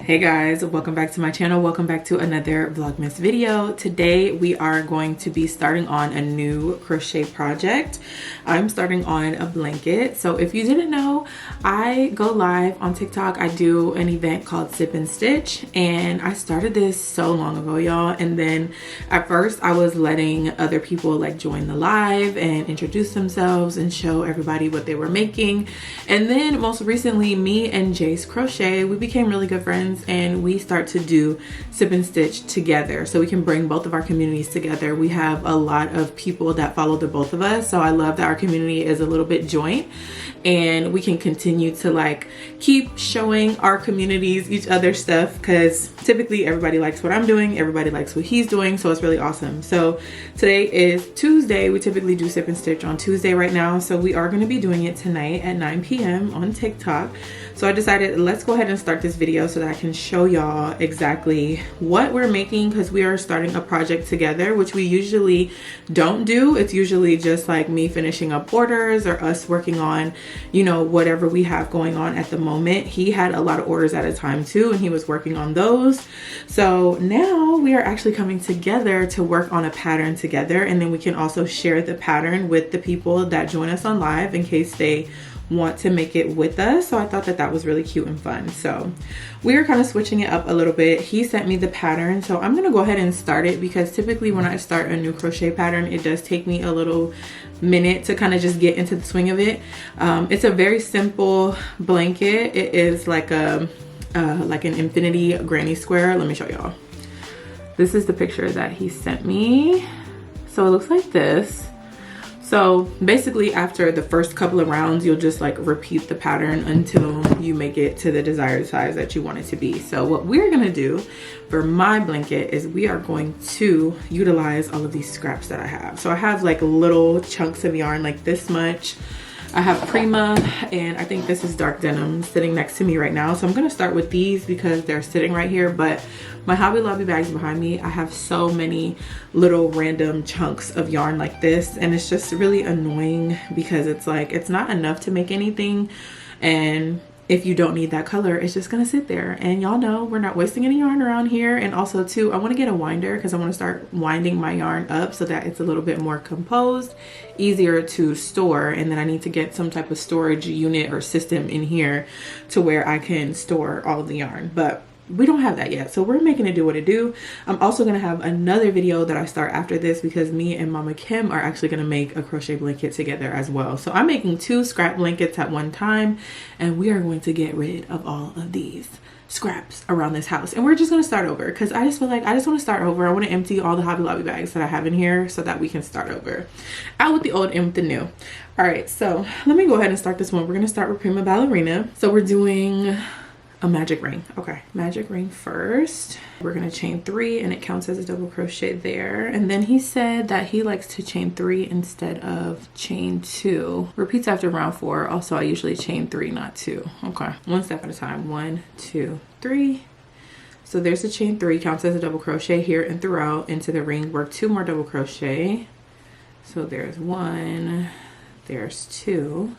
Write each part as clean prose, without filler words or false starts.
Hey guys, welcome back to my channel. Welcome back to another Vlogmas video. Today we are going to be starting on a new crochet project. I'm starting on a blanket. So if you didn't know, I go live on TikTok. I do an event called Sip and Stitch, and I started this so long ago, y'all. And then at first I was letting other people like join the live and introduce themselves and show everybody what they were making. And then most recently, me and Jace Crochet, we became really good friends, and we start to do Sip and Stitch together so we can bring both of our communities together. We have a lot of people that follow the both of us, so I love that our community is a little bit joint and we can continue to like keep showing our communities each other stuff, because typically everybody likes what I'm doing, everybody likes what he's doing, so it's really awesome. So today is Tuesday. We typically do Sip and Stitch on Tuesday right now, so we are going to be doing it tonight at 9 p.m. on TikTok. So I decided let's go ahead and start this video so that I can show y'all exactly what we're making, because we are starting a project together, which we usually don't do. It's usually just like me finishing up orders or us working on, you know, whatever we have going on at the moment. He had a lot of orders at a time too, and he was working on those. So now we are actually coming together to work on a pattern together, and then we can also share the pattern with the people that join us on live in case they want to make it with us. So I thought that that was really cute and fun. So we are kind of switching it up a little bit. He sent me the pattern, so I'm gonna go ahead and start it, because typically when I start a new crochet pattern, it does take me a little minute to kind of just get into the swing of it. It's a very simple blanket. It is like a like an infinity granny square. Let me show y'all. This is the picture that he sent me. So it looks like this. So basically after the first couple of rounds, you'll just like repeat the pattern until you make it to the desired size that you want it to be. So what we're gonna do for my blanket is we are going to utilize all of these scraps that I have. So I have like little chunks of yarn like this much. I have Prima, and I think this is dark denim sitting next to me right now. So I'm gonna start with these because they're sitting right here, but my Hobby Lobby bags behind me, I have so many little random chunks of yarn like this, and it's just really annoying because it's like, it's not enough to make anything, and if you don't need that color, it's just gonna sit there. And y'all know we're not wasting any yarn around here. And also too, I wanna get a winder because I wanna start winding my yarn up so that it's a little bit more composed, easier to store. And then I need to get some type of storage unit or system in here to where I can store all of the yarn. But we don't have that yet, so we're making it do what it do. I'm also gonna have another video that I start after this because me and Mama Kim are actually gonna make a crochet blanket together as well. So I'm making 2 scrap blankets at one time, and we are going to get rid of all of these scraps around this house, and we're just gonna start over because I just feel like I just want to start over. I want to empty all the Hobby Lobby bags that I have in here so that we can start over, out with the old, in with the new. All right, so let me go ahead and start this one. We're gonna start with Prima Ballerina. So we're doing a magic ring. Okay, magic ring first. We're gonna chain 3, and it counts as a double crochet there. And then he said that he likes to chain 3 instead of chain 2. Repeats after round 4. Also, I usually chain 3, not 2. Okay, one step at a time. 1, 2, 3. So there's a chain 3, counts as a double crochet here and throughout into the ring. Work 2 more double crochet. So there's 1, there's 2.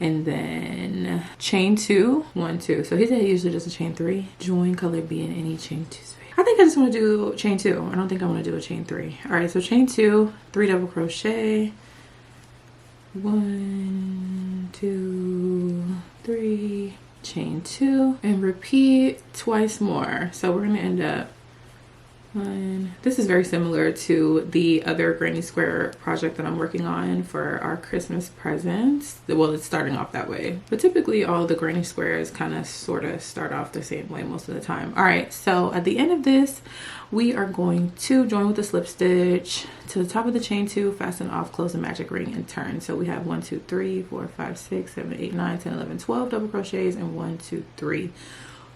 And then chain 2, 1, 2. So he said he usually does a chain 3. Join color B in any chain 2 space. I think I just want to do chain 2. I don't think I want to do a chain 3. All right, so chain 2, 3 double crochet. 1, 2, 3. chain 2, and repeat twice more. So we're going to end up this is very similar to the other granny square project that I'm working on for our Christmas presents. Well, it's starting off that way, but typically all the granny squares kind of sort of start off the same way most of the time. All right, so at the end of this, we are going to join with the slip stitch to the top of the chain 2, fasten off, close the magic ring, and turn. So we have 1, 2, 3, 4, 5, 6, 7, 8, 9, 10, 11, 12 double crochets, and 1, 2, 3,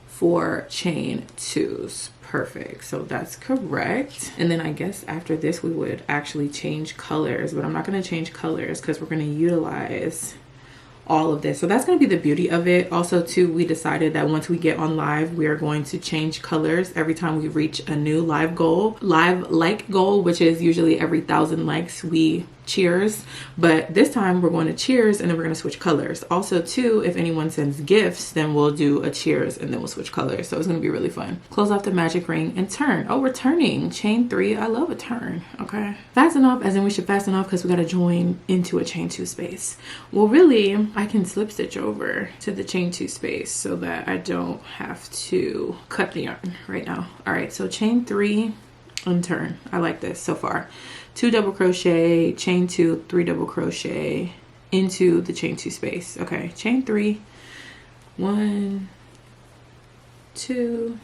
4 chain 2s. Perfect. So that's correct. And then I guess after this we would actually change colors, but I'm not going to change colors because we're going to utilize all of this. So that's going to be the beauty of it. Also too, we decided that once we get on live, we are going to change colors every time we reach a new live like goal, which is usually every 1,000 likes we cheers, but this time we're going to cheers and then we're going to switch colors. Also too, if anyone sends gifts, then we'll do a cheers and then we'll switch colors. So it's going to be really fun. Close off the magic ring and turn. Oh, we're turning chain 3. I love a turn. Okay, fasten off, as in we should fasten off because we got to join into a chain 2 space. Well, really, I can slip stitch over to the chain 2 space so that I don't have to cut the yarn right now. All right, so chain 3 and turn. I like this so far. 2 double crochet, chain 2, 3 double crochet into the chain 2 space. Okay, chain 3, 1, 2,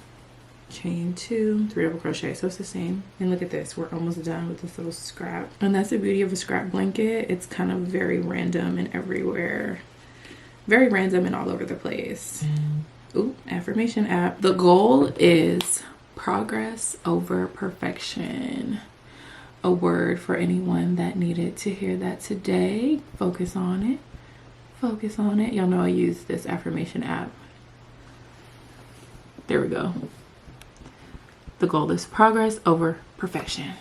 chain 2, 3 double crochet. So it's the same. And look at this, we're almost done with this little scrap. And that's the beauty of a scrap blanket. It's kind of very random and everywhere. Very random and all over the place. Ooh, affirmation app. The goal is progress over perfection. A word for anyone that needed to hear that today. Focus on it. Focus on it. Y'all know I use this affirmation app. There we go. The goal is progress over perfection.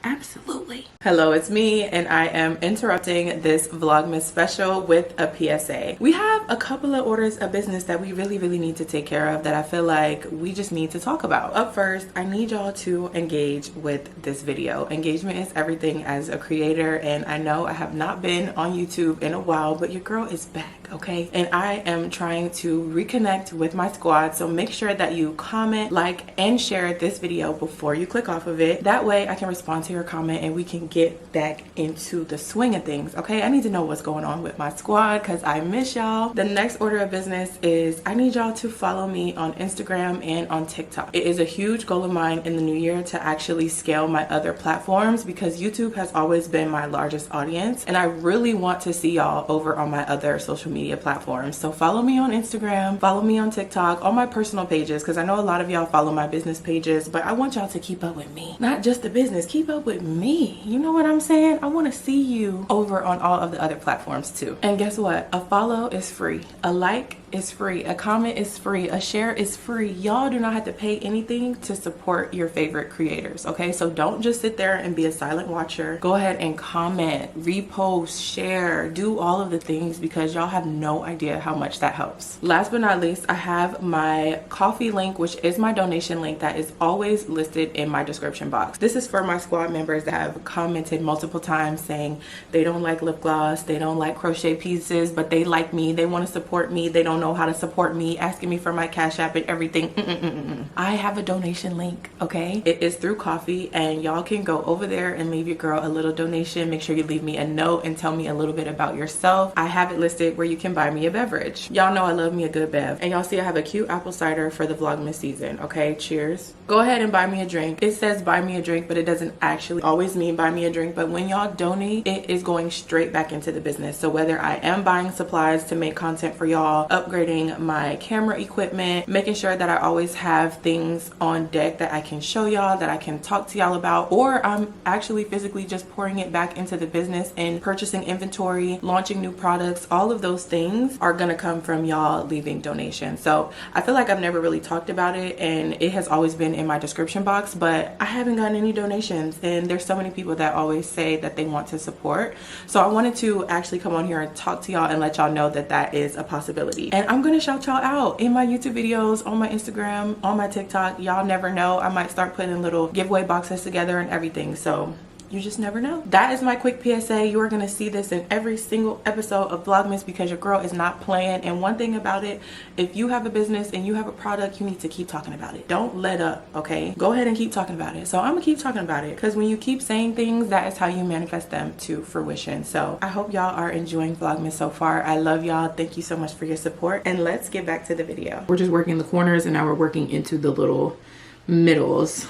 Absolutely. Hello, it's me, and I am interrupting this Vlogmas special with a PSA. We have a couple of orders of business that we really need to take care of that I feel like we just need to talk about. Up first, I need y'all to engage with this video. Engagement is everything as a creator, and I know I have not been on YouTube in a while, but your girl is back, okay? And I am trying to reconnect with my squad, so make sure that you comment, like, and share this video before you click off of it. That way I can respond to your comment and we can get back into the swing of things. Okay, I need to know what's going on with my squad because I miss y'all. The next order of business is I need y'all to follow me on Instagram and on TikTok. It is a huge goal of mine in the new year to actually scale my other platforms because YouTube has always been my largest audience and I really want to see y'all over on my other social media platforms. So follow me on Instagram, follow me on TikTok, on my personal pages, because I know a lot of y'all follow my business pages, but I want y'all to keep up with me. Not just the business, keep up with me. You know what I'm saying? I want to see you over on all of the other platforms too. And guess what? A follow is free. A like is free. A comment is free. A share is free. Y'all do not have to pay anything to support your favorite creators, okay? So don't just sit there and be a silent watcher. Go ahead and comment, repost, share, do all of the things because y'all have no idea how much that helps. Last but not least, I have my coffee link, which is my donation link that is always listed in my description box. This is for my squad members that have commented multiple times saying they don't like lip gloss, they don't like crochet pieces, but they like me, they want to support me, they don't know how to support me, asking me for my Cash App and everything. I have a donation link, okay? It is through coffee and y'all can go over there and leave your girl a little donation. Make sure you leave me a note and tell me a little bit about yourself. I have it listed where you can buy me a beverage. Y'all know I love me a good bev. And y'all see I have a cute apple cider for the Vlogmas season, okay? Cheers. Go ahead and buy me a drink. It says buy me a drink, but it doesn't actually always mean buy me a drink. But when y'all donate, it is going straight back into the business. So whether I am buying supplies to make content for y'all, upgrading my camera equipment, making sure that I always have things on deck that I can show y'all, that I can talk to y'all about, or I'm actually physically just pouring it back into the business and purchasing inventory, launching new products, all of those things are gonna come from y'all leaving donations. So I feel like I've never really talked about it and it has always been in my description box, but I haven't gotten any donations and there's so many people that always say that they want to support. So I wanted to actually come on here and talk to y'all and let y'all know that that is a possibility. And I'm gonna shout y'all out in my YouTube videos, on my Instagram, on my TikTok. Y'all never know, I might start putting little giveaway boxes together and everything. So you just never know. That is my quick PSA. You are going to see this in every single episode of Vlogmas because your girl is not playing. And one thing about it, if you have a business and you have a product, you need to keep talking about it. Don't let up, okay? Go ahead and keep talking about it. So I'm gonna keep talking about it because when you keep saying things, that is how you manifest them to fruition. So I hope y'all are enjoying Vlogmas so far. I love y'all. Thank you so much for your support. And let's get back to the video. We're just working the corners and now we're working into the little middles.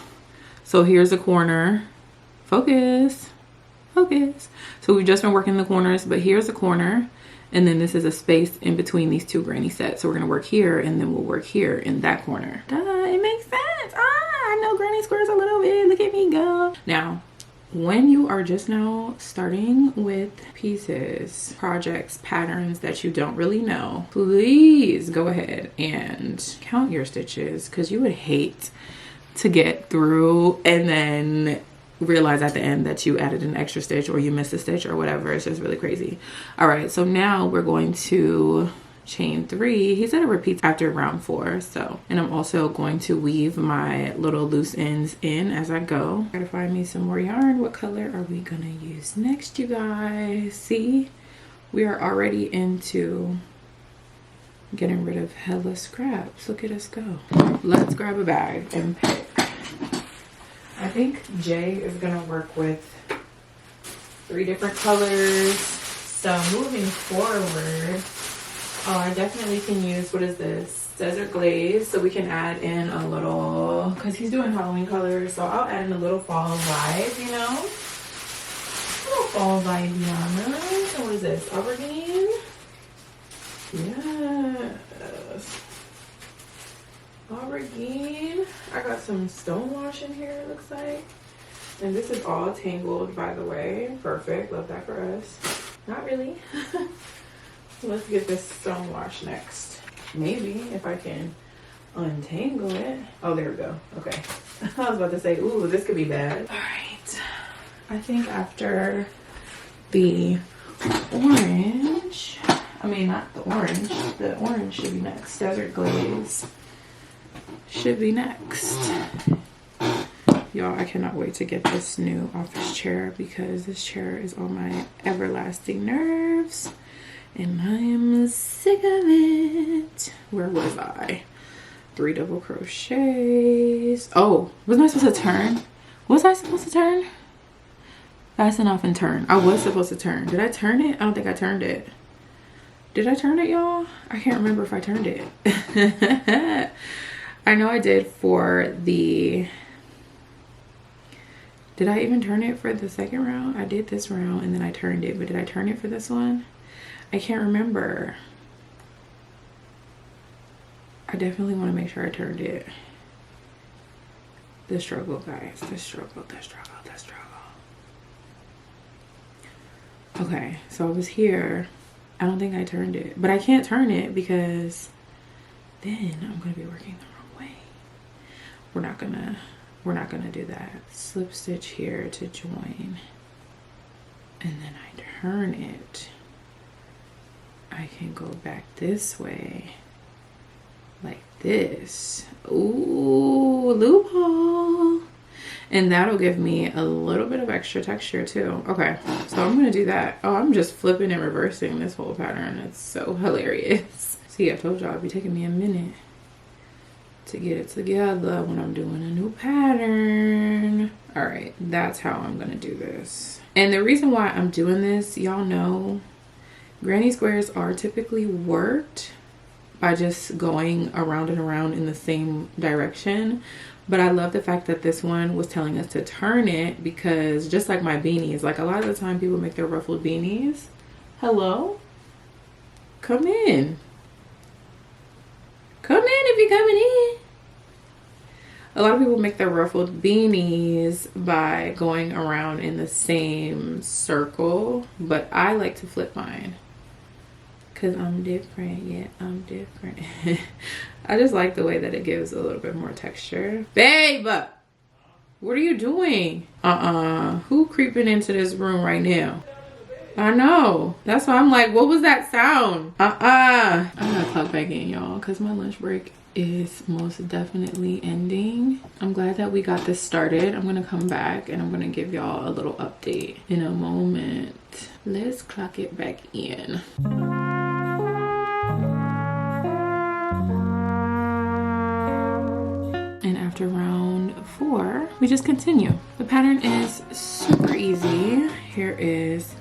So here's a corner. Focus. Focus. So we've just been working the corners, but here's a corner. And then this is a space in between these two granny sets. So we're gonna work here and then we'll work here in that corner. Duh, it makes sense. I know granny squares a little bit. Look at me go. Now, when you are just now starting with pieces, projects, patterns that you don't really know, please go ahead and count your stitches because you would hate to get through and then realize at the end that you added an extra stitch or you missed a stitch or whatever. It's just really crazy. All right, so now we're going to chain 3. He said it repeats after round 4. So, and I'm also going to weave my little loose ends in as I go. Gotta find me some more yarn. What color are we gonna use next, you guys? See, we are already into getting rid of hella scraps. Look at us go. Let's grab a bag and pick. I think Jay is gonna work with 3 different colors. So moving forward, oh, I definitely can use, what is this? Desert Glaze. So we can add in a little, because he's doing Halloween colors. So I'll add in a little fall vibe, you know? A little fall vibe, Yana. So what is this? Aubergine? Yes. Aubergine. I got some stonewash in here, it looks like. And this is all tangled, by the way. Perfect. Love that for us. Not really. Let's get this stonewash next. Maybe if I can untangle it. Oh, there we go. Okay. I was about to say, ooh, this could be bad. All right. I think after the orange, I mean, not the orange should be next. Desert Glaze should be next. Y'all, I cannot wait to get this new office chair because this chair is on my everlasting nerves and I am sick of it. Where was I? 3 double crochets. Oh, wasn't I supposed to turn? Was I supposed to turn? Fasten off and turn. I was supposed to turn. Did I turn it? I don't think I turned it. Did I turn it, y'all? I can't remember if I turned it. I know I did for the... Did I even turn it for the second round? I did this round and then I turned it, but did I turn it for this one? I can't remember. I definitely want to make sure I turned it. The struggle, guys. The struggle, the struggle, the struggle. Okay, so I was here. I don't think I turned it, but I can't turn it because then I'm going to be working the wrong way. We're not gonna do that. Slip stitch here to join. And then I turn it. I can go back this way. Like this. Ooh, loophole. And that'll give me a little bit of extra texture too. Okay, so I'm gonna do that. Oh, I'm just flipping and reversing this whole pattern. It's so hilarious. See, I told y'all it'd be taking me a minute to get it together when I'm doing a new pattern. All right, that's how I'm gonna do this. And the reason why I'm doing this, y'all know, granny squares are typically worked by just going around and around in the same direction. But I love the fact that this one was telling us to turn it because just like my beanies, like a lot of the time people make their ruffled beanies. Hello? Come in. Come in if you're coming in. A lot of people make their ruffled beanies by going around in the same circle, but I like to flip mine because I'm different. Yeah, I'm different. I just like the way that it gives a little bit more texture. Babe, what are you doing? Who creeping into this room right now? I know. That's why I'm like, what was that sound? I'm gonna plug back in, y'all, because my lunch break is most definitely ending. I'm glad that we got this started. I'm gonna come back and I'm gonna give y'all a little update in a moment. Let's clock it back in. And after round 4, we just continue. The pattern is super easy. Here is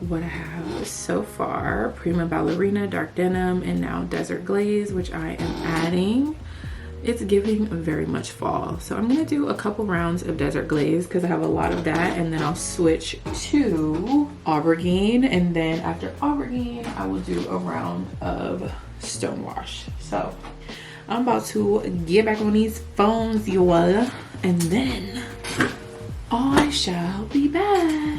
what I have so far: Prima Ballerina, dark denim, and now Desert Glaze, which I am adding. It's giving very much fall. So I'm gonna do a couple rounds of Desert Glaze because I have a lot of that, and then I'll switch to Aubergine, and then after Aubergine, I will do a round of Stonewash. So I'm about to get back on these phones, y'all, and then I shall be back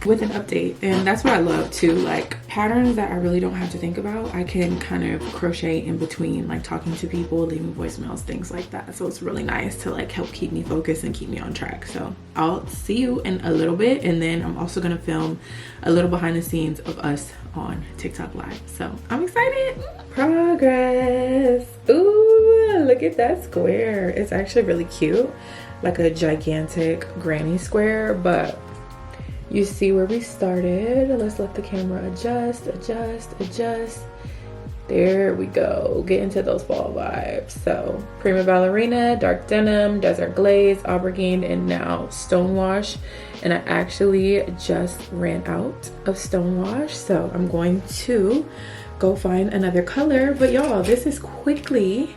with an update. And that's what I love too, like patterns that I really don't have to think about. I can kind of crochet in between, like talking to people, leaving voicemails, things like that. So it's really nice to like help keep me focused and keep me on track. So I'll see you in a little bit, and then I'm also gonna film a little behind the scenes of us on TikTok live. So I'm excited. Progress. Ooh, look at that square. It's actually really cute, like a gigantic granny square, but you see where we started. Let's let the camera adjust. There we go. Get into those fall vibes. So Prima Ballerina, dark denim, Desert Glaze, Aubergine, and now Stonewash. And I actually just ran out of Stonewash, so I'm going to go find another color. But y'all, this is quickly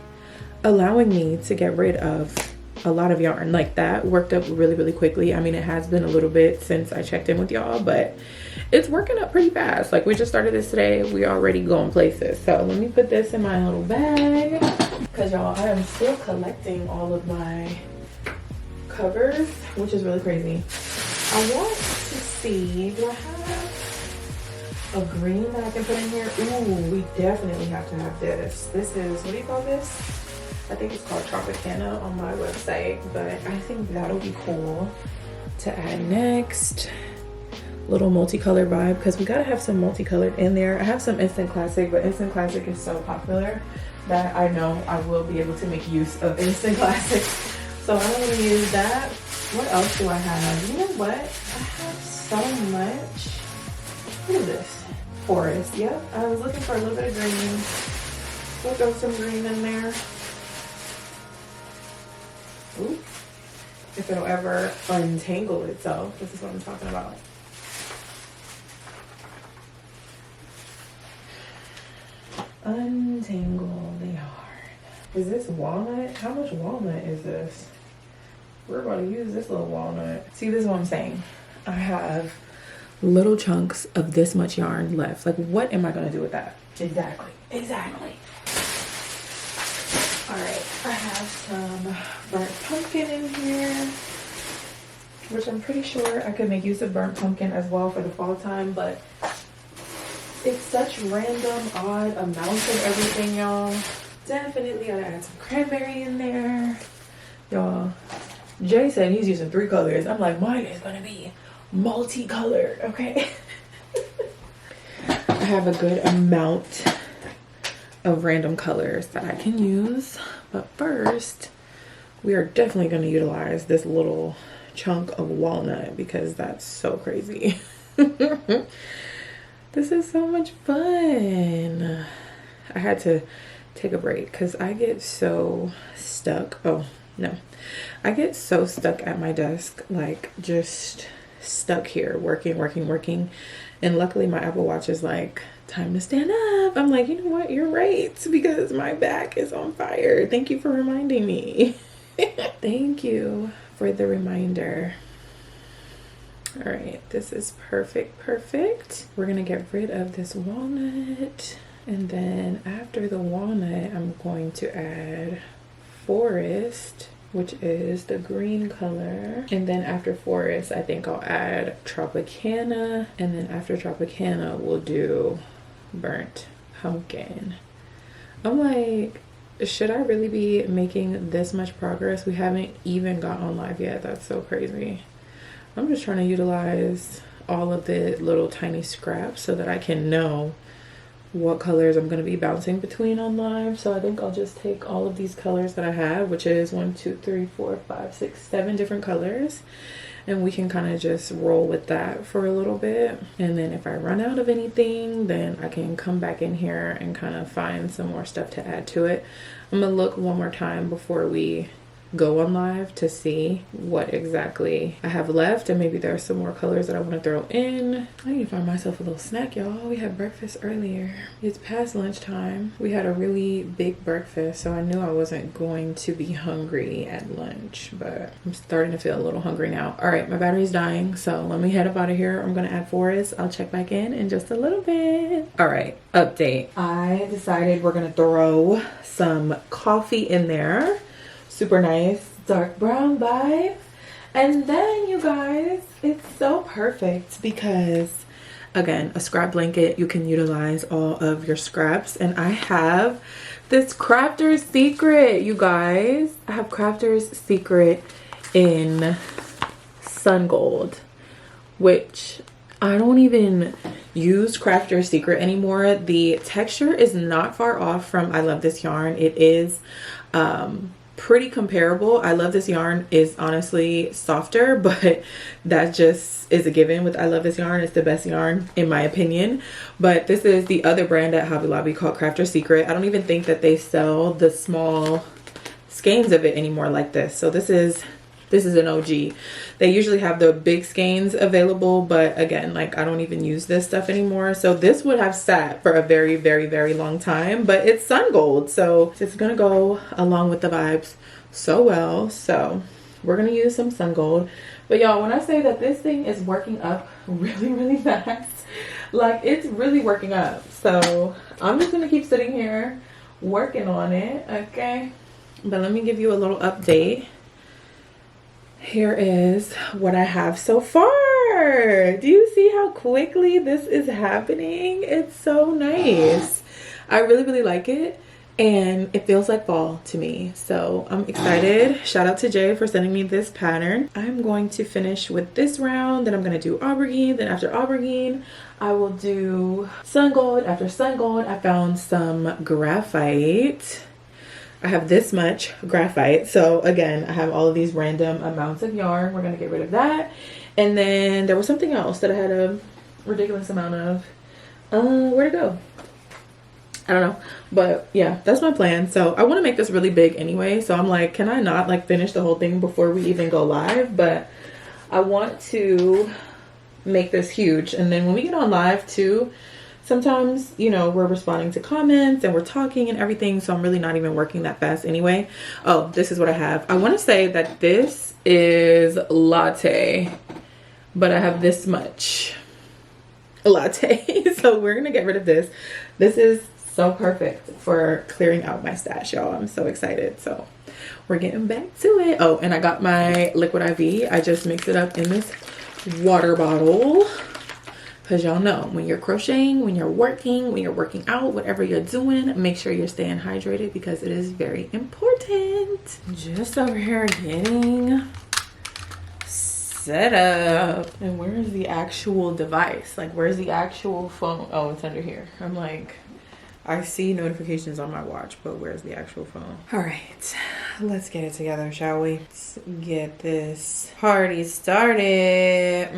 allowing me to get rid of a lot of yarn. Like that worked up really quickly. I mean, it has been a little bit since I checked in with y'all, but it's working up pretty fast. Like we just started this today, we already going places. So let me put this in my little bag, because y'all, I am still collecting all of my covers, which is really crazy. I want to see, do I have a green that I can put in here? Ooh, we definitely have to have this. This is, what do you call this? I think it's called Tropicana on my website, but I think that'll be cool to add next. Little multicolored vibe, because we gotta have some multicolored in there. I have some Instant Classic, but Instant Classic is so popular that I know I will be able to make use of Instant Classic. So I'm gonna use that. What else do I have? You know what? I have so much. What is this? Forest. Yep. I was looking for a little bit of green. We'll throw some green in there. Ooh. If it'll ever untangle itself. This is what I'm talking about. Untangle the yarn. Is this walnut? How much walnut is this? We're about to use this little walnut. See, this is what I'm saying. I have little chunks of this much yarn left. Like, what am I gonna do with that? Exactly. All right, I have some burnt pumpkin in here, which I'm pretty sure I could make use of burnt pumpkin as well for the fall time, but it's such random, odd amounts of everything, y'all. Definitely gotta add some cranberry in there. Y'all, Jay said he's using 3 colors. I'm like, mine is gonna be multicolored, okay? I have a good amount of random colors that I can use, but first we are definitely going to utilize this little chunk of walnut because that's so crazy. This is so much fun. I had to take a break because I get so stuck. Oh no, I get so stuck at my desk, like just stuck here working, and luckily my Apple Watch is like, time to stand up. I'm like, you know what, you're right, because my back is on fire. Thank you for reminding me. Thank you for the reminder. All right, this is perfect. We're gonna get rid of this walnut, and then after the walnut I'm going to add forest, which is the green color, and then after forest I think I'll add Tropicana, and then after Tropicana we'll do burnt pumpkin. I'm like, should I really be making this much progress? We haven't even got on live yet. That's so crazy. I'm just trying to utilize all of the little tiny scraps so that I can know what colors I'm going to be bouncing between on live. So I think I'll just take all of these colors that I have, which is 1, 2, 3, 4, 5, 6, 7 different colors, and we can kind of just roll with that for a little bit. And then if I run out of anything, then I can come back in here and kind of find some more stuff to add to it. I'm gonna look one more time before we go on live to see what exactly I have left, and maybe there are some more colors that I want to throw in. I need to find myself a little snack, y'all. We had breakfast earlier. It's past lunchtime. We had a really big breakfast, so I knew I wasn't going to be hungry at lunch, but I'm starting to feel a little hungry now. All right, my battery's dying, so let me head up out of here. I'm gonna add Forest. I'll check back in just a little bit. All right, update. I decided we're gonna throw some coffee in there. Super nice dark brown vibe. And then you guys, it's so perfect because again, a scrap blanket, you can utilize all of your scraps. And I have this Crafter's Secret, you guys. I have Crafter's Secret in Sun Gold, which I don't even use Crafter's Secret anymore. The texture is not far off from I Love This Yarn. It is pretty comparable. I Love This Yarn is honestly softer, but that just is a given with I Love This Yarn. It's the best yarn in my opinion. But this is the other brand at Hobby Lobby called Crafter's Secret. I don't even think that they sell the small skeins of it anymore like this. So this is an OG. They usually have the big skeins available, but again, like I don't even use this stuff anymore. So this would have sat for a very, very, very long time, but it's Sun Gold. So it's gonna go along with the vibes so well. So we're gonna use some Sun Gold. But y'all, when I say that this thing is working up really, really fast, like it's really working up. So I'm just gonna keep sitting here working on it, okay? But let me give you a little update. Here is what I have so far. Do you see how quickly this is happening? It's so nice. I really, really like it. And it feels like fall to me. So I'm excited. Shout out to Jay for sending me this pattern. I'm going to finish with this round. Then I'm going to do aubergine. Then after aubergine, I will do Sun Gold. After Sun Gold, I found some graphite. I have this much graphite. So again, I have all of these random amounts of yarn. We're going to get rid of that. And then there was something else that I had a ridiculous amount of. Where'd it go? I don't know. But yeah, that's my plan. So I want to make this really big anyway. So I'm like, can I not like finish the whole thing before we even go live? But I want to make this huge. And then when we get on live too, sometimes, you know, we're responding to comments and we're talking and everything. So I'm really not even working that fast anyway. Oh, this is what I have. I want to say that this is latte, but I have this much latte. So we're going to get rid of this. This is so perfect for clearing out my stash, y'all. I'm so excited. So we're getting back to it. Oh, and I got my liquid IV. I just mixed it up in this water bottle. Because y'all know, when you're crocheting, when you're working out, whatever you're doing, make sure you're staying hydrated because it is very important. Just over here getting set up. And where is the actual device? Like, where's the actual phone? Oh, it's under here. I'm like, I see notifications on my watch, but where's the actual phone? All right, let's get it together, shall we? Let's get this party started.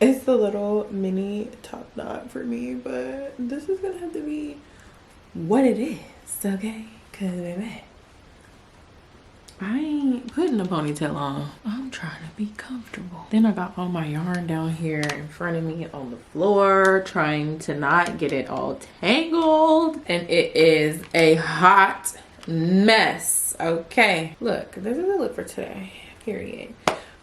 It's the little mini top knot for me, but this is gonna have to be what it is, okay? Cause baby, I ain't putting a ponytail on. I'm trying to be comfortable. Then I got all my yarn down here in front of me on the floor, trying to not get it all tangled. And it is a hot mess, okay? Look, this is the look for today, period.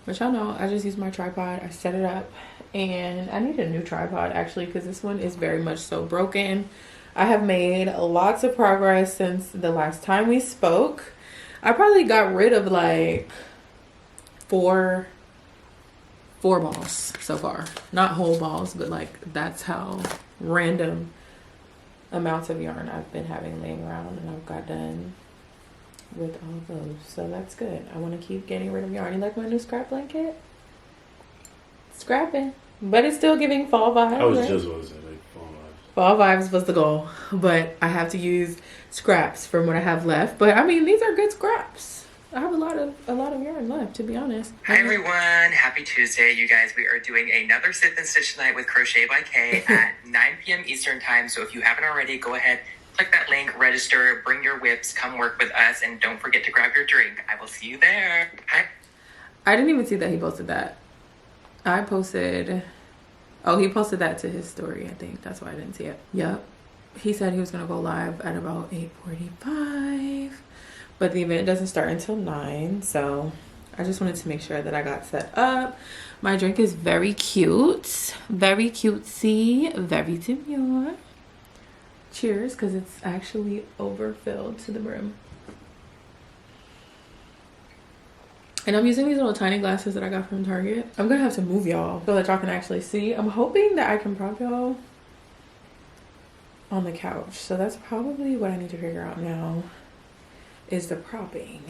But y'all know, I just used my tripod, I set it up. And I need a new tripod actually because this one is very much so broken. I have made lots of progress since the last time we spoke. I probably got rid of like four balls so far. Not whole balls, but like that's how random amounts of yarn I've been having laying around, and I've got done with all of those. So that's good. I want to keep getting rid of yarn. You like my new scrap blanket? Scrapping. But it's still giving fall vibes. I was right? just going to say, like, fall vibes. Fall vibes was the goal, but I have to use scraps from what I have left. But I mean, these are good scraps. I have a lot of yarn left, to be honest. Hi everyone, happy Tuesday. You guys, we are doing another Sip and Stitch tonight with Crochet by K at 9 p.m. Eastern time. So if you haven't already, go ahead, click that link, register, bring your whips, come work with us, and don't forget to grab your drink. I will see you there. Hi. I didn't even see that he posted that. I posted, oh, he posted that to his story, I think. That's why I didn't see it. Yep. He said he was gonna go live at about 8:45. But the event doesn't start until 9, so I just wanted to make sure that I got set up. My drink is very cute, very cutesy, very demure. Cheers, because it's actually overfilled to the brim. And I'm using these little tiny glasses that I got from Target. I'm gonna have to move y'all so that y'all can actually see. I'm hoping that I can prop y'all on the couch. So that's probably what I need to figure out now. Is the propping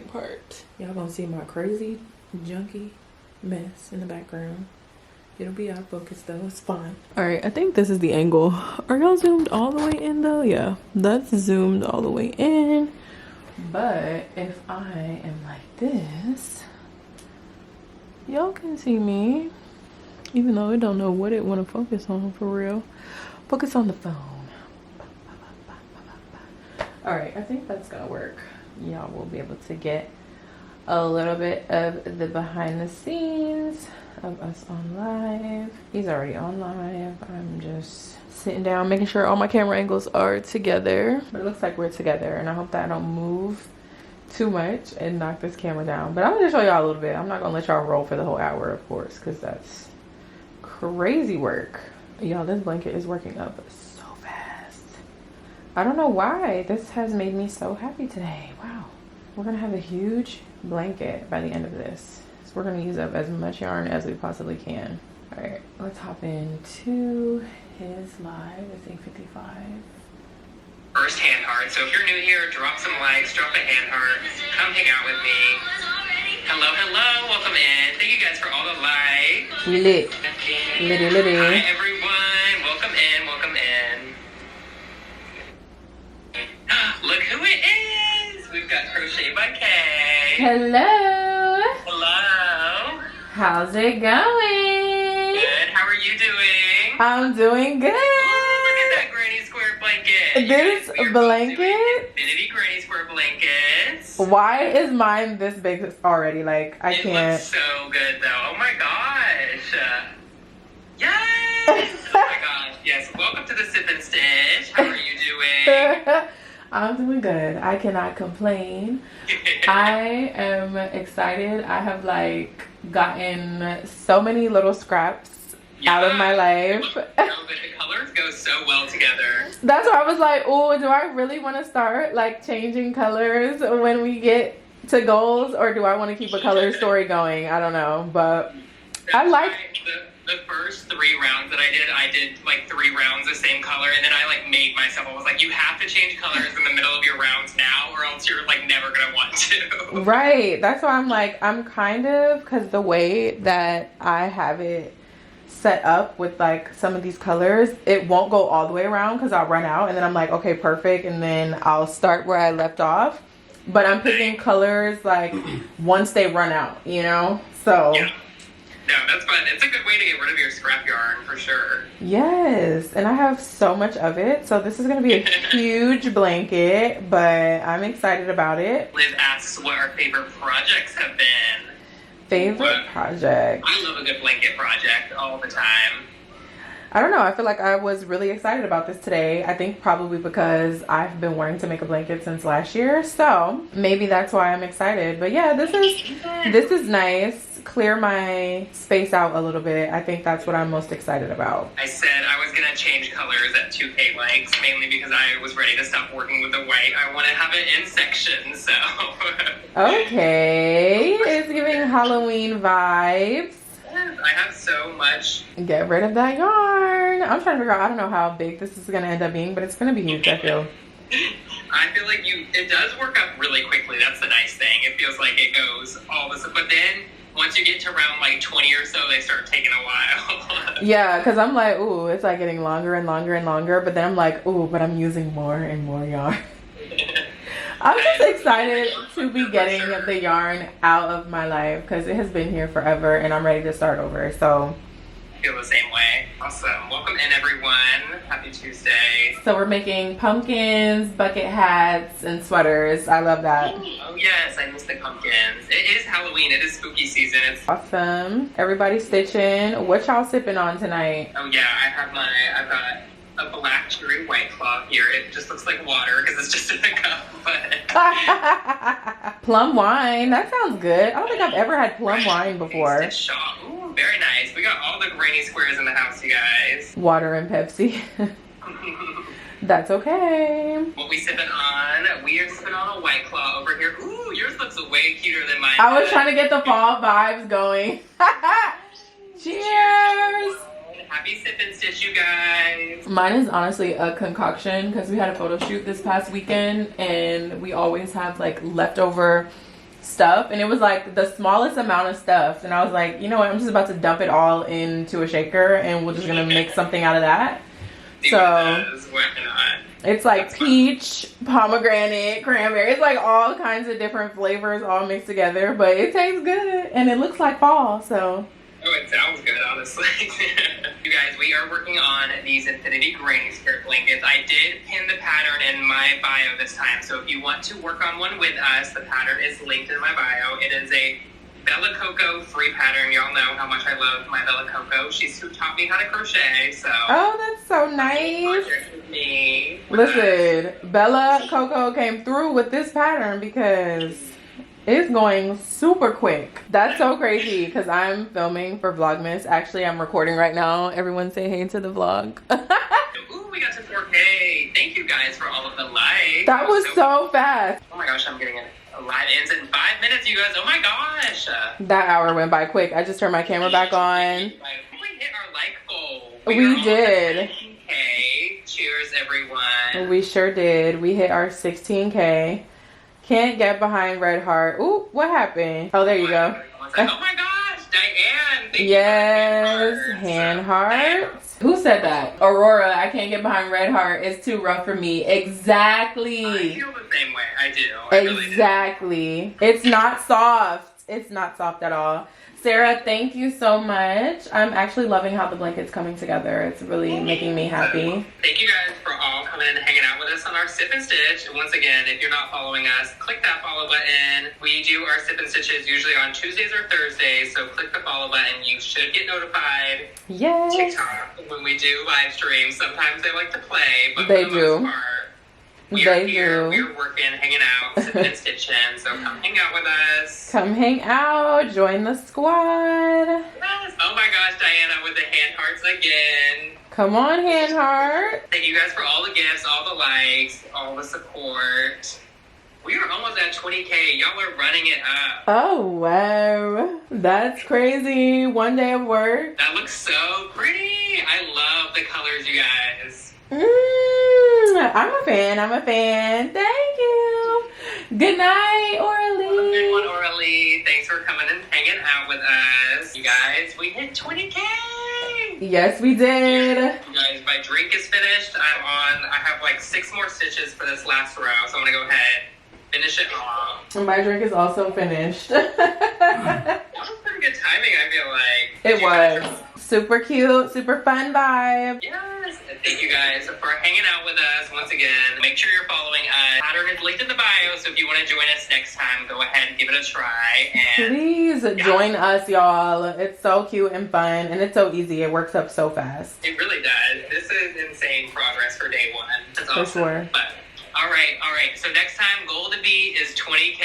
part. Y'all gonna see my crazy junky mess in the background. It'll be out of focus though, it's fine. All right, I think this is the angle. Are y'all zoomed all the way in though? Yeah, that's zoomed all the way in. But if I am like this, y'all can see me, even though it don't know what it want to focus on for real. Focus on the phone. All right, I think that's gonna work. Y'all will be able to get a little bit of the behind the scenes of us on live. He's already on live. I'm just sitting down, making sure all my camera angles are together. But it looks like we're together, and I hope that I don't move too much and knock this camera down. But I'm gonna show y'all a little bit. I'm not gonna let y'all roll for the whole hour, of course, because that's crazy work. Y'all, this blanket is working up so fast. I don't know why this has made me so happy today. Wow. We're gonna have a huge blanket by the end of this. So we're gonna use up as much yarn as we possibly can. All right, let's hop into his live. It's 8:55. First hand heart. So if you're new here, drop some likes, drop a hand heart, come hang out with me. Hello, hello, welcome in. Thank you guys for all the likes. We lit. Litty, litty. Hi everyone, welcome in, welcome in. Look who it is! We've got Crochet by K. Hello. Hello. How's it going? Good, how are you doing? I'm doing good. Ooh, look at that granny square blanket. This Yes, we are blanket? doing Infinity granny square blankets. Why is mine this big already? Like, I It can't. looks so good though. Oh my gosh. Yes! Oh my gosh. Yes. Welcome to the Sip and Stitch. How are you doing? I'm doing good. I cannot complain. I am excited. I have like gotten so many little scraps out of my life. So good. The colors go so well together. That's why I was like, oh, do I really want to start like changing colors when we get to goals, or do I want to keep a color story going? I don't know, but I like the first 3 rounds that I did like 3 rounds the same color, and then I like made myself, I was like, you have to change colors in the middle of your rounds now, or else you're like never gonna want to. Right. That's why I'm like, I'm kind of, because the way that I have it set up with like some of these colors, it won't go all the way around because I'll run out, and then I'm like, okay, perfect, and then I'll start where I left off. But I'm picking colors like once they run out, you know? So yeah. No, that's fun. It's a good way to get rid of your scrap yarn for sure. yes, and I have so much of it, so this is going to be a huge blanket, but I'm excited about it. Liz asks what our favorite projects have been. Favorite project? I love a good blanket project all the time. I don't know. I feel like I was really excited about this today. I think probably because I've been wanting to make a blanket since last year. So maybe that's why I'm excited. But yeah, this is nice. Clear my space out a little bit. I think that's what I'm most excited about. I said I was gonna change colors at 2K likes, mainly because I was ready to stop working with the white. I want to have it in sections, so. Okay, it's giving Halloween vibes. I have so much. Get rid of that yarn. I'm trying to figure out, I don't know how big this is gonna end up being, but it's gonna be huge, I feel. I feel like it does work up really quickly. That's the nice thing. It feels like it goes all this, but then once you get to around like 20 or so, they start taking a while. Yeah, because I'm like, ooh, it's like getting longer and longer and longer. But then I'm like, ooh, but I'm using more and more yarn. I'm just excited to be getting the yarn out of my life because it has been here forever and I'm ready to start over. So I feel the same way. Awesome. Welcome in, everyone. Happy Tuesday. So we're making pumpkins, bucket hats, and sweaters. I love that. Oh yes, I miss the pumpkins. It is Halloween. It is spooky season. It's awesome. Everybody stitching. What y'all sipping on tonight? Oh yeah, I've got a black cherry white claw here. It just looks like water because it's just in a cup. But plum wine. That sounds good. I don't think I've ever had plum wine before. Ooh, very nice. We got all the granny squares in the house, you guys. Water and Pepsi. That's okay. What we sipping on? We are sipping on a White Claw over here. Ooh, yours looks way cuter than mine. I was trying to get the fall vibes going. Cheers! Happy sip and stitch, you guys. Mine is honestly a concoction because we had a photo shoot this past weekend and we always have like leftover stuff, and it was like the smallest amount of stuff, and I was like, you know what, I'm just about to dump it all into a shaker and we're just gonna make something out of that. So it's like peach, pomegranate, cranberry. It's like all kinds of different flavors all mixed together, but it tastes good and it looks like fall. So oh, it sounds good, honestly. You guys, we are working on these Infinity Granny Square blankets. I did pin the pattern in my bio this time, so if you want to work on one with us, the pattern is linked in my bio. It is a Bella Coco free pattern. Y'all know how much I love my Bella Coco. She's who taught me how to crochet, so. Oh, that's so nice. Me listen, Bella Coco came through with this pattern because it's going super quick. That's so crazy because I'm filming for Vlogmas. Actually, I'm recording right now. Everyone say hey to the vlog. Ooh, we got to 4K. Thank you guys for all of the likes. That was so fast. Oh my gosh, I'm getting a live ends in 5 minutes, you guys. Oh my gosh. That hour went by quick. I just turned my camera back on. We hit our like goal. We did. 16K. Cheers, everyone. We sure did. We hit our 16K. Can't get behind Red Heart. Ooh, what happened? Oh, there you go. Oh my gosh, Diane. Thank yes, hand hearts. Who said that? Aurora, I can't get behind Red Heart. It's too rough for me. Exactly. I feel the same way. I do. I exactly. Really do. It's not soft. It's not soft at all. Sarah, thank you so much. I'm actually loving how the blanket's coming together. It's really making me happy. Thank you guys for all coming and hanging out with us on our Sip and Stitch. And once again, if you're not following us, click that follow button. We do our Sip and Stitches usually on Tuesdays or Thursdays, so click the follow button. You should get notified. Yes. TikTok, when we do live streams, sometimes they like to play, but they for the do. most part, we're working, hanging out, sipping and stitching, so come hang out with us. Come hang out, join the squad. Yes. Oh my gosh, Diana with the hand hearts again. Come on, hand heart. Thank you guys for all the gifts, all the likes, all the support. We are almost at 20K. Y'all are running it up. Oh, wow. That's crazy. One day of work. That looks so pretty. I love the colors, you guys. I'm a fan. I'm a fan. Thank you. Good night, Oralee. Good one, Oralee. Thanks for coming and hanging out with us. You guys, we hit 20K. Yes, we did. You guys, my drink is finished. I have like 6 more stitches for this last row, so I'm gonna go ahead, finish it off. My drink is also finished. That was pretty good timing, I feel like. It was. Super cute, super fun vibe. Yes. And thank you guys for hanging out with us once again. Make sure you're following us. Pattern is linked in the bio, so if you want to join us next time, go ahead and give it a try. And please join us, y'all. It's so cute and fun, and it's so easy. It works up so fast. It really does. This is insane progress for day one. That's awesome. For sure. But all right. So next time, goal to beat is 20K.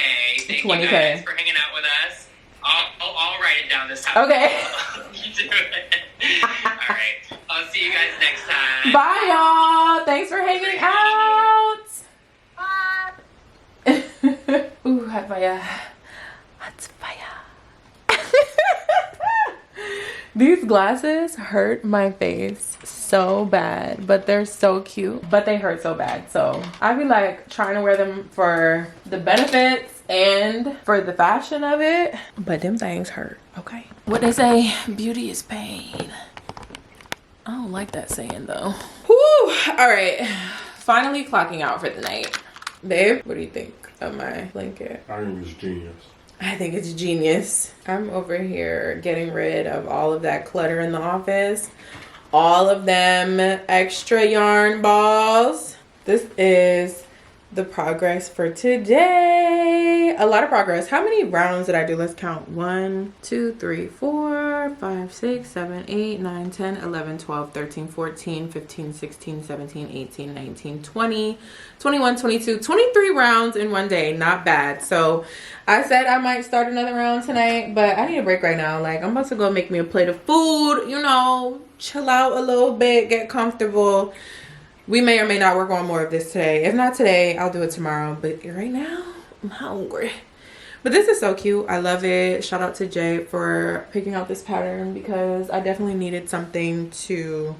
Thank 20K. you guys for hanging out with us. I'll write it down this time. Okay. You do it. All right. I'll see you guys next time. Bye, y'all. Thanks for hanging out. Bye. Ooh, hot fire. Hot fire. These glasses hurt my face so bad, but they're so cute, but they hurt so bad. So I be like trying to wear them for the benefits and for the fashion of it, but them things hurt, okay? What they say, beauty is pain. I don't like that saying though. Whew, all right, finally clocking out for the night. Babe, what do you think of my blanket? I think it's genius. I think it's genius. I'm over here getting rid of all of that clutter in the office. All of them extra yarn balls. This is the progress for today. A lot of progress. How many rounds did I do? Let's count. 1, 2, 3, 4, 5, 6, 7, 8, 9, 10, 11, 12, 13, 14, 15, 16, 17, 18, 19, 20, 21, 22, 23 rounds in one day. Not bad. So I said I might start another round tonight, but I need a break right now. Like, I'm about to go make me a plate of food, you know, chill out a little bit, get comfortable. We may or may not work on more of this today. If not today, I'll do it tomorrow. But right now, I'm hungry. But this is so cute. I love it. Shout out to Jay for picking out this pattern because I definitely needed something to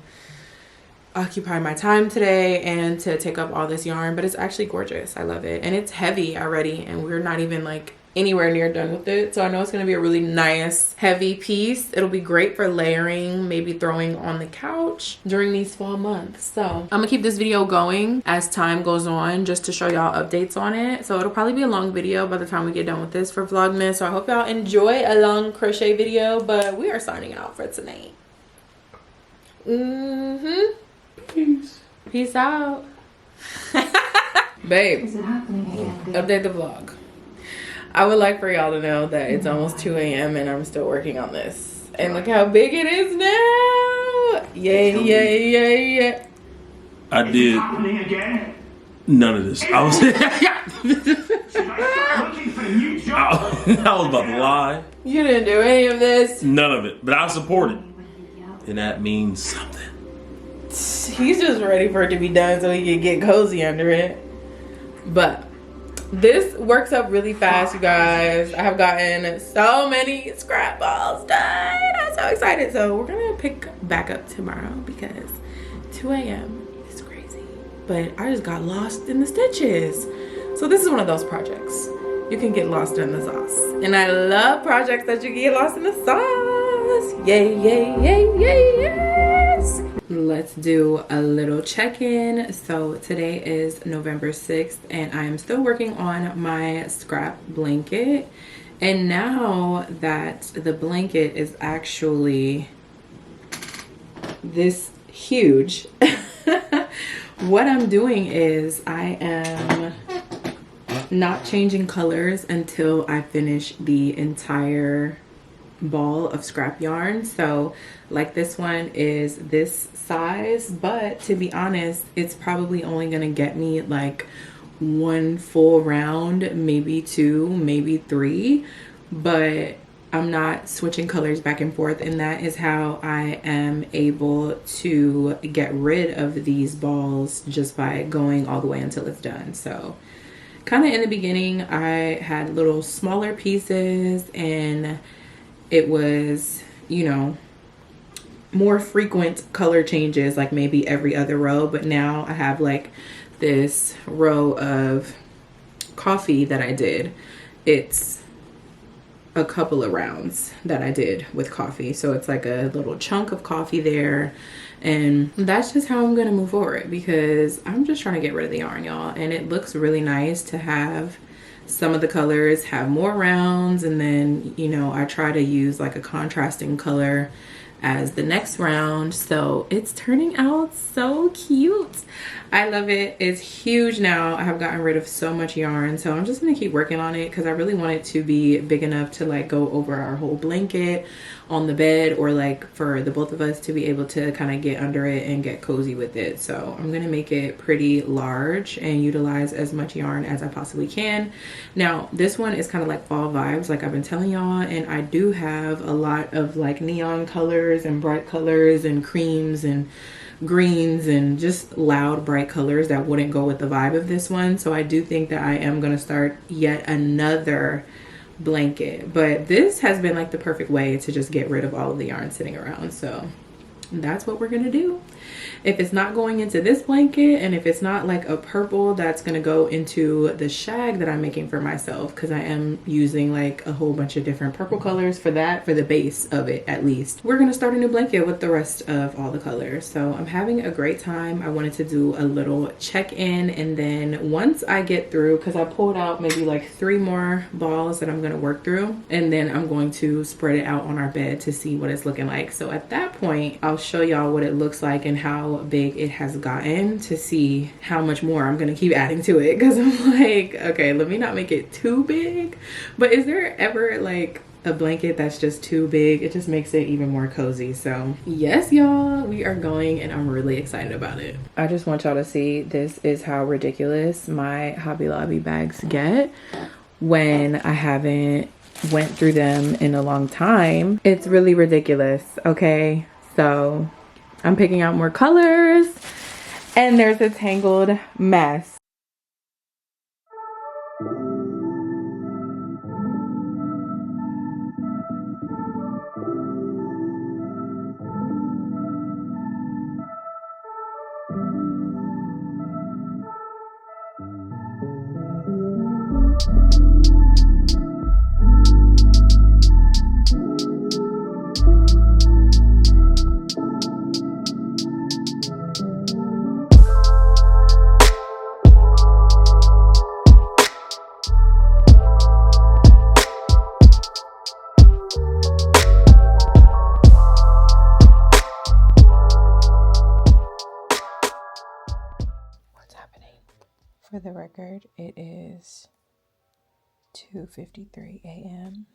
occupy my time today and to take up all this yarn. But it's actually gorgeous. I love it. And it's heavy already. And we're not even like anywhere near done with it. So I know it's going to be a really nice heavy piece. It'll be great for layering, maybe throwing on the couch during these fall months. So I'm gonna keep this video going as time goes on just to show y'all updates on it. So it'll probably be a long video by the time we get done with this for Vlogmas. So I hope y'all enjoy a long crochet video, but we are signing out for tonight. Peace out. Babe, update the vlog. I would like for y'all to know that it's almost 2 a.m. and I'm still working on this. And look how big it is now. Yay, yay, yay, yay. I did none of this. I was I was about to lie. You didn't do any of this. None of it. But I support it. And that means something. He's just ready for it to be done so he can get cozy under it. But this works up really fast, you guys. I have gotten so many scrap balls done. I'm so excited. So we're gonna pick back up tomorrow because 2 a.m. is crazy. But I just got lost in the stitches. So this is one of those projects. You can get lost in the sauce. And I love projects that you can get lost in the sauce. Yay, yay, yay, yay, yes. Let's do a little check-in. So today is November 6th and I am still working on my scrap blanket. And now that the blanket is actually this huge, what I'm doing is I am not changing colors until I finish the entire ball of scrap yarn. So like this one is this size, but to be honest, it's probably only gonna get me like 1 full round, maybe 2, maybe 3, but I'm not switching colors back and forth, and that is how I am able to get rid of these balls, just by going all the way until it's done. So kind of in the beginning I had little smaller pieces and it was, you know, more frequent color changes, like maybe every other row. But now I have like this row of coffee that I did. It's a couple of rounds that I did with coffee. So it's like a little chunk of coffee there. And that's just how I'm gonna move forward because I'm just trying to get rid of the yarn, y'all. And it looks really nice to have some of the colors have more rounds, and then, you know, I try to use like a contrasting color as the next round. So it's turning out so cute. I love it. It's huge now. I have gotten rid of so much yarn, so I'm just gonna keep working on it because I really want it to be big enough to like go over our whole blanket on the bed, or like for the both of us to be able to kind of get under it and get cozy with it. So I'm gonna make it pretty large and utilize as much yarn as I possibly can. Now this one is kind of like fall vibes, like I've been telling y'all, and I do have a lot of like neon colors and bright colors and creams and greens and just loud bright colors that wouldn't go with the vibe of this one. So I do think that I am going to start yet another blanket, but this has been like the perfect way to just get rid of all of the yarn sitting around. So that's what we're gonna do. If it's not going into this blanket, and if it's not like a purple, that's gonna go into the shag that I'm making for myself, because I am using like a whole bunch of different purple colors for that, for the base of it at least. We're gonna start a new blanket with the rest of all the colors. So I'm having a great time. I wanted to do a little check-in, and then once I get through, because I pulled out maybe like 3 more balls that I'm gonna work through, and then I'm going to spread it out on our bed to see what it's looking like. So at that point, I'll show y'all what it looks like and how big it has gotten, to see how much more I'm gonna keep adding to it, because I'm like, okay, let me not make it too big. But is there ever like a blanket that's just too big? It just makes it even more cozy. So yes, y'all, we are going, and I'm really excited about it. I just want y'all to see, this is how ridiculous my Hobby Lobby bags get when I haven't went through them in a long time. It's really ridiculous. Okay, so I'm picking out more colors, and there's a tangled mess. For the record, it is 2:53 a.m.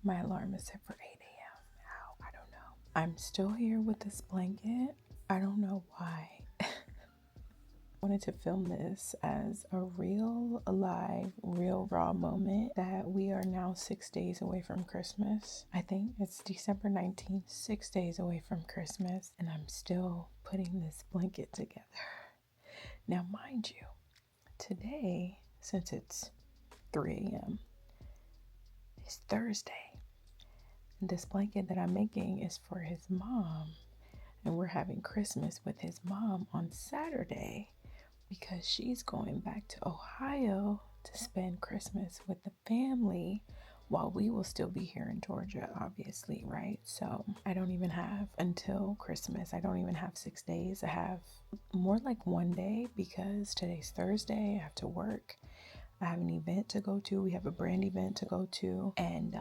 My alarm is set for 8 a.m. How? I don't know. I'm still here with this blanket. I don't know why. I wanted to film this as a real, alive, real, raw moment that we are now 6 days away from Christmas. I think it's December 19th, 6 days away from Christmas, and I'm still putting this blanket together. Now, mind you, today, since it's 3 a.m., it's Thursday. And this blanket that I'm making is for his mom. And we're having Christmas with his mom on Saturday, because she's going back to Ohio to spend Christmas with the family, while we will still be here in Georgia, obviously, right? So I don't even have until Christmas. I don't even have 6 days. I have more like 1 day, because today's Thursday. I have to work. I have an event to go to. We have a brand event to go to. And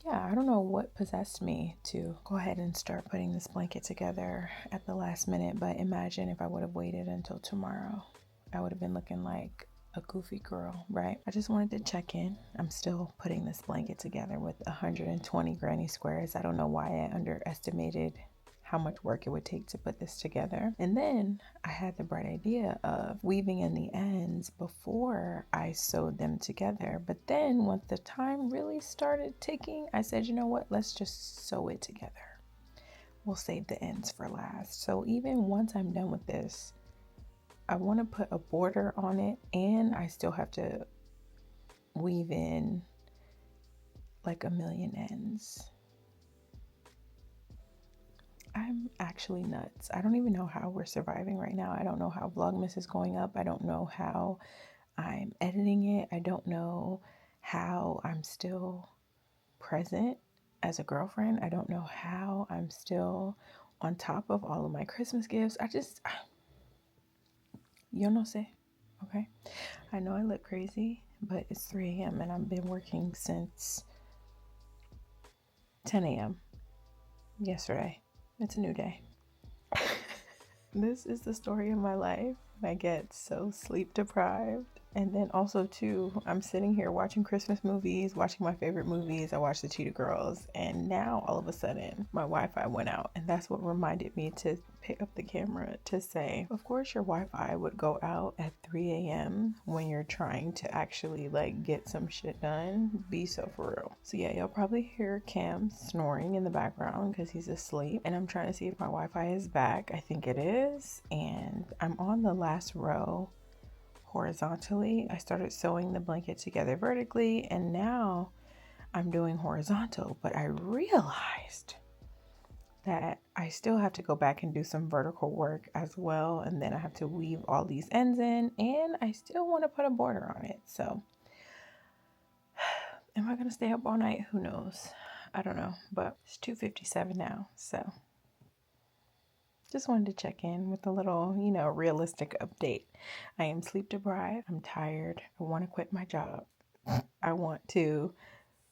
yeah, I don't know what possessed me to go ahead and start putting this blanket together at the last minute. But imagine if I would have waited until tomorrow. I would have been looking like a goofy girl, right? I just wanted to check in. I'm still putting this blanket together with 120 granny squares. I don't know why I underestimated how much work it would take to put this together. And then I had the bright idea of weaving in the ends before I sewed them together. But then once the time really started ticking, I said, you know what? Let's just sew it together. We'll save the ends for last. So even once I'm done with this, I want to put a border on it, and I still have to weave in like a million ends. I'm actually nuts. I don't even know how we're surviving right now. I don't know how Vlogmas is going up. I don't know how I'm editing it. I don't know how I'm still present as a girlfriend. I don't know how I'm still on top of all of my Christmas gifts. Yo no sé, okay? I know I look crazy, but it's 3 a.m. and I've been working since 10 a.m. yesterday. It's a new day. This is the story of my life. I get so sleep deprived. And then also too, I'm sitting here watching Christmas movies, watching my favorite movies. I watched the Cheetah Girls, and now all of a sudden my Wi-Fi went out, and that's what reminded me to pick up the camera to say, of course your Wi-Fi would go out at 3 a.m. when you're trying to actually like get some shit done. Be so for real. So yeah, you'll probably hear Cam snoring in the background because he's asleep, and I'm trying to see if my Wi-Fi is back. I think it is, and I'm on the last row horizontally. I started sewing the blanket together vertically, and now I'm doing horizontal, but I realized that I still have to go back and do some vertical work as well. And then I have to weave all these ends in, and I still want to put a border on it. So am I going to stay up all night? Who knows? I don't know, but it's 2:57 now. So just wanted to check in with a little, realistic update. I am sleep deprived. I'm tired. I want to quit my job. I want to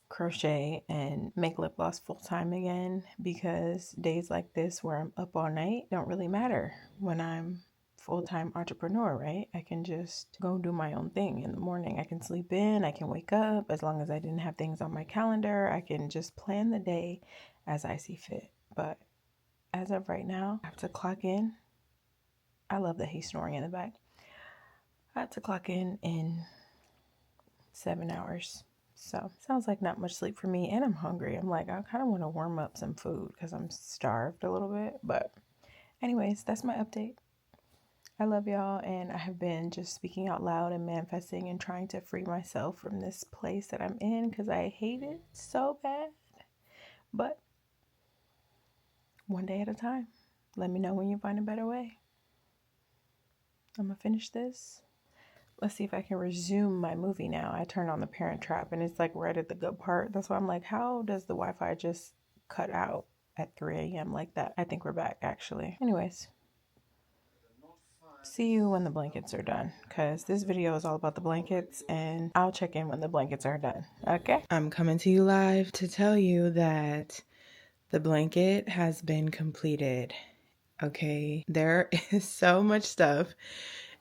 crochet and make lip gloss full time again, because days like this where I'm up all night don't really matter when I'm full-time entrepreneur, right? I can just go do my own thing in the morning. I can sleep in, I can wake up, as long as I didn't have things on my calendar. I can just plan the day as I see fit. But as of right now, I have to clock in. I love that he's snoring in the back. I have to clock in 7 hours. So sounds like not much sleep for me, and I'm hungry. I'm like, I kind of want to warm up some food because I'm starved a little bit. But anyways, that's my update. I love y'all, and I have been just speaking out loud and manifesting and trying to free myself from this place that I'm in because I hate it so bad. But one day at a time. Let me know when you find a better way. I'm gonna finish this. Let's see if I can resume my movie now. I turned on the Parent Trap and it's like right at the good part. That's why I'm like, how does the Wi-Fi just cut out at 3 a.m. like that? I think we're back actually. Anyways, see you when the blankets are done, because this video is all about the blankets, and I'll check in when the blankets are done. Okay? I'm coming to you live to tell you that the blanket has been completed. Okay? There is so much stuff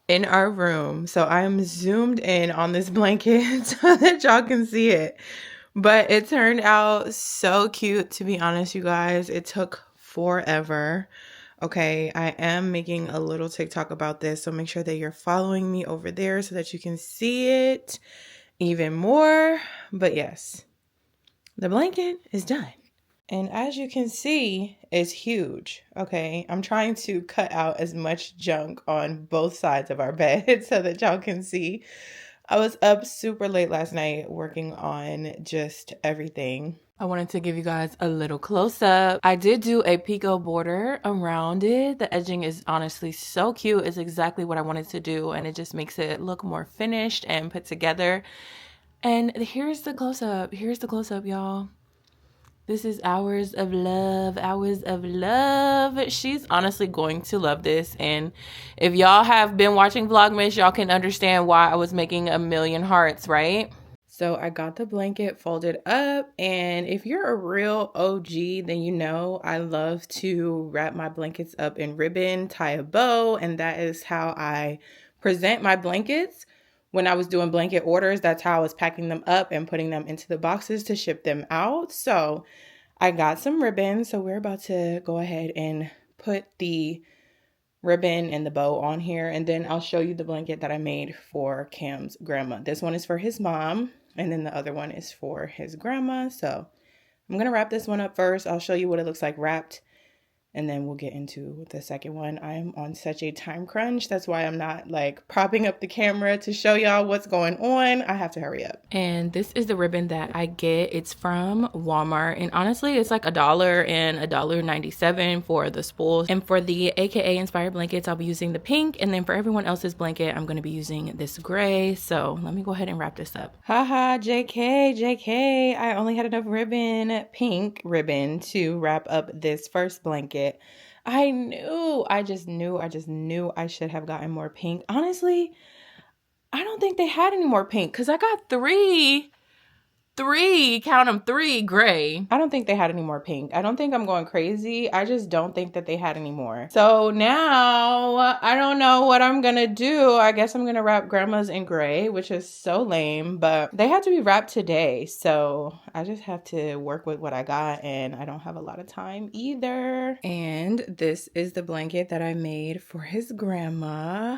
in our room, so I'm zoomed in on this blanket so that y'all can see it. But it turned out so cute, to be honest, you guys. It took forever. Okay, I am making a little TikTok about this, so make sure that you're following me over there so that you can see it even more. But yes, the blanket is done. And as you can see, it's huge, okay? I'm trying to cut out as much junk on both sides of our bed so that y'all can see. I was up super late last night working on just everything. I wanted to give you guys a little close-up. I did do a picot border around it. The edging is honestly so cute. It's exactly what I wanted to do, and it just makes it look more finished and put together. And here's the close-up. Here's the close-up, y'all. This is hours of love, hours of love. She's honestly going to love this. And if y'all have been watching Vlogmas, y'all can understand why I was making a million hearts, right? So I got the blanket folded up. And if you're a real OG, then you know I love to wrap my blankets up in ribbon, tie a bow. And that is how I present my blankets. When I was doing blanket orders, that's how I was packing them up and putting them into the boxes to ship them out. So I got some ribbon. So we're about to go ahead and put the ribbon and the bow on here. And then I'll show you the blanket that I made for Cam's grandma. This one is for his mom, and then the other one is for his grandma. So I'm going to wrap this one up first. I'll show you what it looks like wrapped, and then we'll get into the second one. I am on such a time crunch. That's why I'm not like propping up the camera to show y'all what's going on. I have to hurry up. And this is the ribbon that I get. It's from Walmart. And honestly, it's like $1 and $1.97 for the spools. And for the AKA inspired blankets, I'll be using the pink. And then for everyone else's blanket, I'm going to be using this gray. So let me go ahead and wrap this up. Haha, JK. I only had enough ribbon, pink ribbon, to wrap up this first blanket. I just knew I should have gotten more pink. Honestly, I don't think they had any more pink because I got three, count them, 3 gray. I don't think they had any more pink. I don't think I'm going crazy. I just don't think that they had any more. So now I don't know what I'm going to do. I guess I'm going to wrap grandma's in gray, which is so lame, but they had to be wrapped today. So I just have to work with what I got, and I don't have a lot of time either. And this is the blanket that I made for his grandma.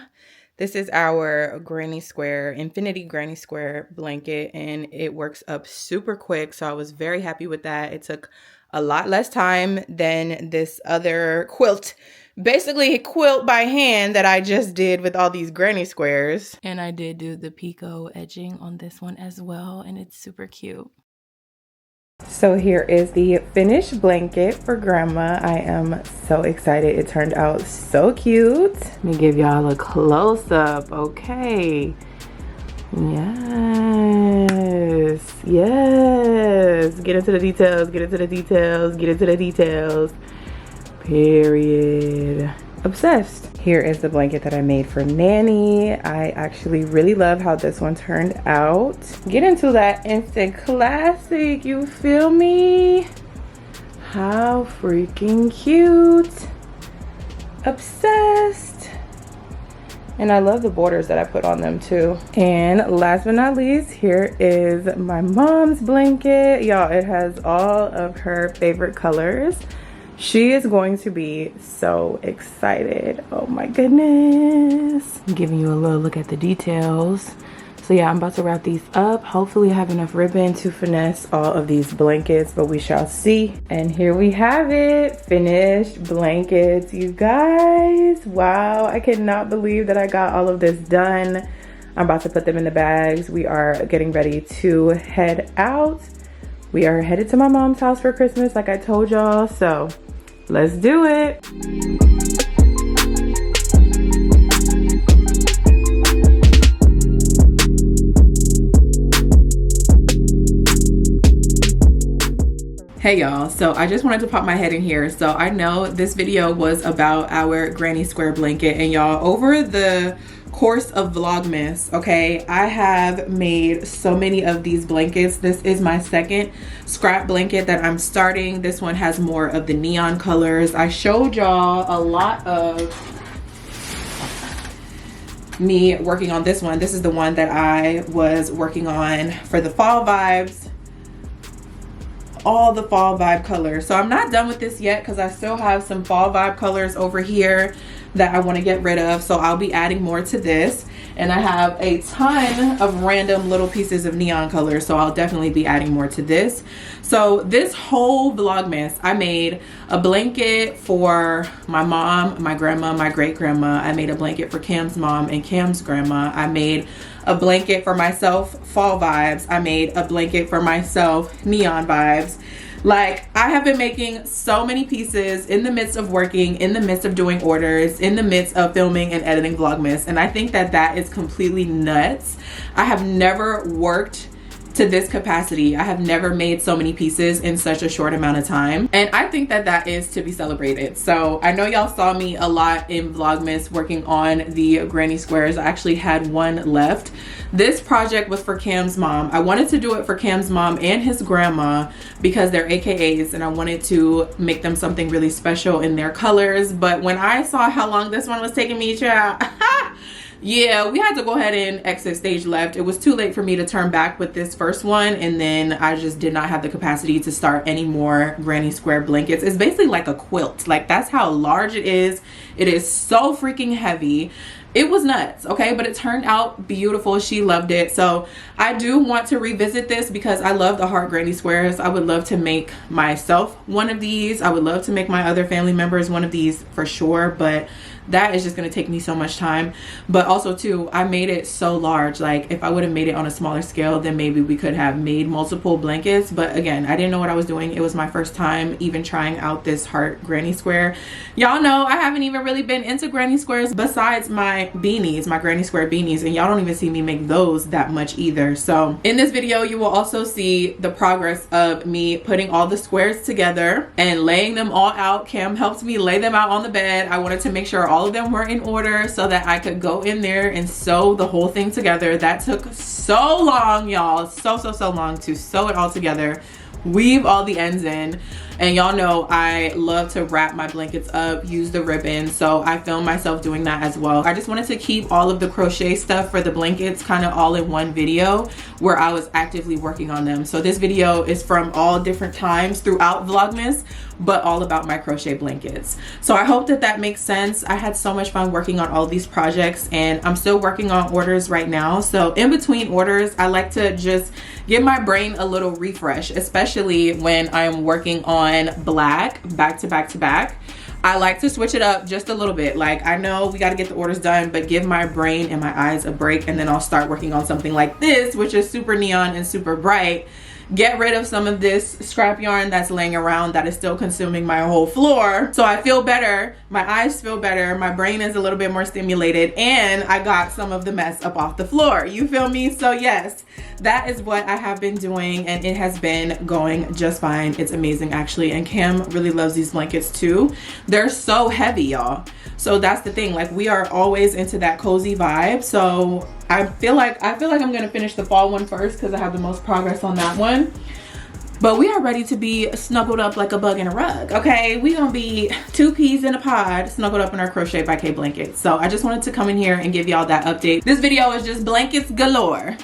This is our granny square, infinity granny square blanket, and it works up super quick. So I was very happy with that. It took a lot less time than this other quilt, basically a quilt by hand that I just did with all these granny squares. And I did do the picot edging on this one as well, and it's super cute. So here is the finished blanket for grandma. I am so excited. It turned out so cute. Let me give y'all a close-up, okay? Yes, yes. Get into the details, get into the details, get into the details. Period. Obsessed. Here is the blanket that I made for Nanny. I actually really love how this one turned out. Get into that instant classic, you feel me? How freaking cute. Obsessed. And I love the borders that I put on them too. And last but not least, here is my mom's blanket. Y'all, it has all of her favorite colors. She is going to be so excited. Oh my goodness. I'm giving you a little look at the details. So yeah, I'm about to wrap these up. Hopefully I have enough ribbon to finesse all of these blankets, but we shall see. And here we have it, finished blankets, you guys. Wow, I cannot believe that I got all of this done. I'm about to put them in the bags. We are getting ready to head out. We are headed to my mom's house for Christmas, like I told y'all, so let's do it. Hey y'all, so I just wanted to pop my head in here. So I know this video was about our granny square blanket, and y'all, over the course of Vlogmas, okay, I have made so many of these blankets. This is my second scrap blanket that I'm starting. This one has more of the neon colors. I showed y'all a lot of me working on this one. This is the one that I was working on for the fall vibes, all the fall vibe colors. So I'm not done with this yet because I still have some fall vibe colors over here that I want to get rid of, so I'll be adding more to this. And I have a ton of random little pieces of neon colors, so I'll definitely be adding more to this. So this whole Vlogmas, I made a blanket for my mom, my grandma, my great grandma. I made a blanket for Cam's mom and Cam's grandma. I made a blanket for myself, fall vibes. I made a blanket for myself, neon vibes. Like, I have been making so many pieces in the midst of working, in the midst of doing orders, in the midst of filming and editing Vlogmas, and I think that that is completely nuts. I have never worked to this capacity. I have never made so many pieces in such a short amount of time, and I think that that is to be celebrated. So I know y'all saw me a lot in Vlogmas working on the granny squares. I actually had one left. This project was for Cam's mom. I wanted to do it for Cam's mom and his grandma because they're AKAs, and I wanted to make them something really special in their colors. But when I saw how long this one was taking me, child, yeah, we had to go ahead and exit stage left. It was too late for me to turn back with this first one, and then I just did not have the capacity to start any more granny square blankets. It's basically like a quilt. Like, that's how large it is. It is so freaking heavy. It was nuts, okay, but it turned out beautiful. She loved it. So I do want to revisit this because I love the heart granny squares. I would love to make myself one of these. I would love to make my other family members one of these for sure, but that is just going to take me so much time. But also too, I made it so large. Like, if I would have made it on a smaller scale, then maybe we could have made multiple blankets. But again, I didn't know what I was doing. It was my first time even trying out this heart granny square. Y'all know I haven't even really been into granny squares besides my beanies, my granny square beanies, and y'all don't even see me make those that much either. So in this video, you will also see the progress of me putting all the squares together and laying them all out. Cam helped me lay them out on the bed. I wanted to make sure all of them were in order so that I could go in there and sew the whole thing together. That took so long, y'all, so long to sew it all together, weave all the ends in. And y'all know I love to wrap my blankets up, use the ribbon, so I filmed myself doing that as well. I just wanted to keep all of the crochet stuff for the blankets kind of all in one video where I was actively working on them. So this video is from all different times throughout Vlogmas, but all about my crochet blankets. So I hope that that makes sense. I had so much fun working on all these projects, and I'm still working on orders right now. So in between orders, I like to just give my brain a little refresh, especially when I'm working on black back to back to back. I like to switch it up just a little bit. Like, I know we got to get the orders done, but give my brain and my eyes a break, and then I'll start working on something like this, which is super neon and super bright. get rid of some of this scrap yarn that's laying around that is still consuming my whole floor. So I feel better, my eyes feel better, my brain is a little bit more stimulated, and I got some of the mess up off the floor. You feel me? So yes, that is what I have been doing, and it has been going just fine. It's amazing actually, and Cam really loves these blankets too. They're so heavy, y'all. So that's the thing, like we are always into that cozy vibe. So I feel like I'm gonna finish the fall one first because I have the most progress on that one. But we are ready to be snuggled up like a bug in a rug, okay? We gonna be 2 peas in a pod, snuggled up in our Crochet by K blankets. So I just wanted to come in here and give y'all that update. This video is just blankets galore.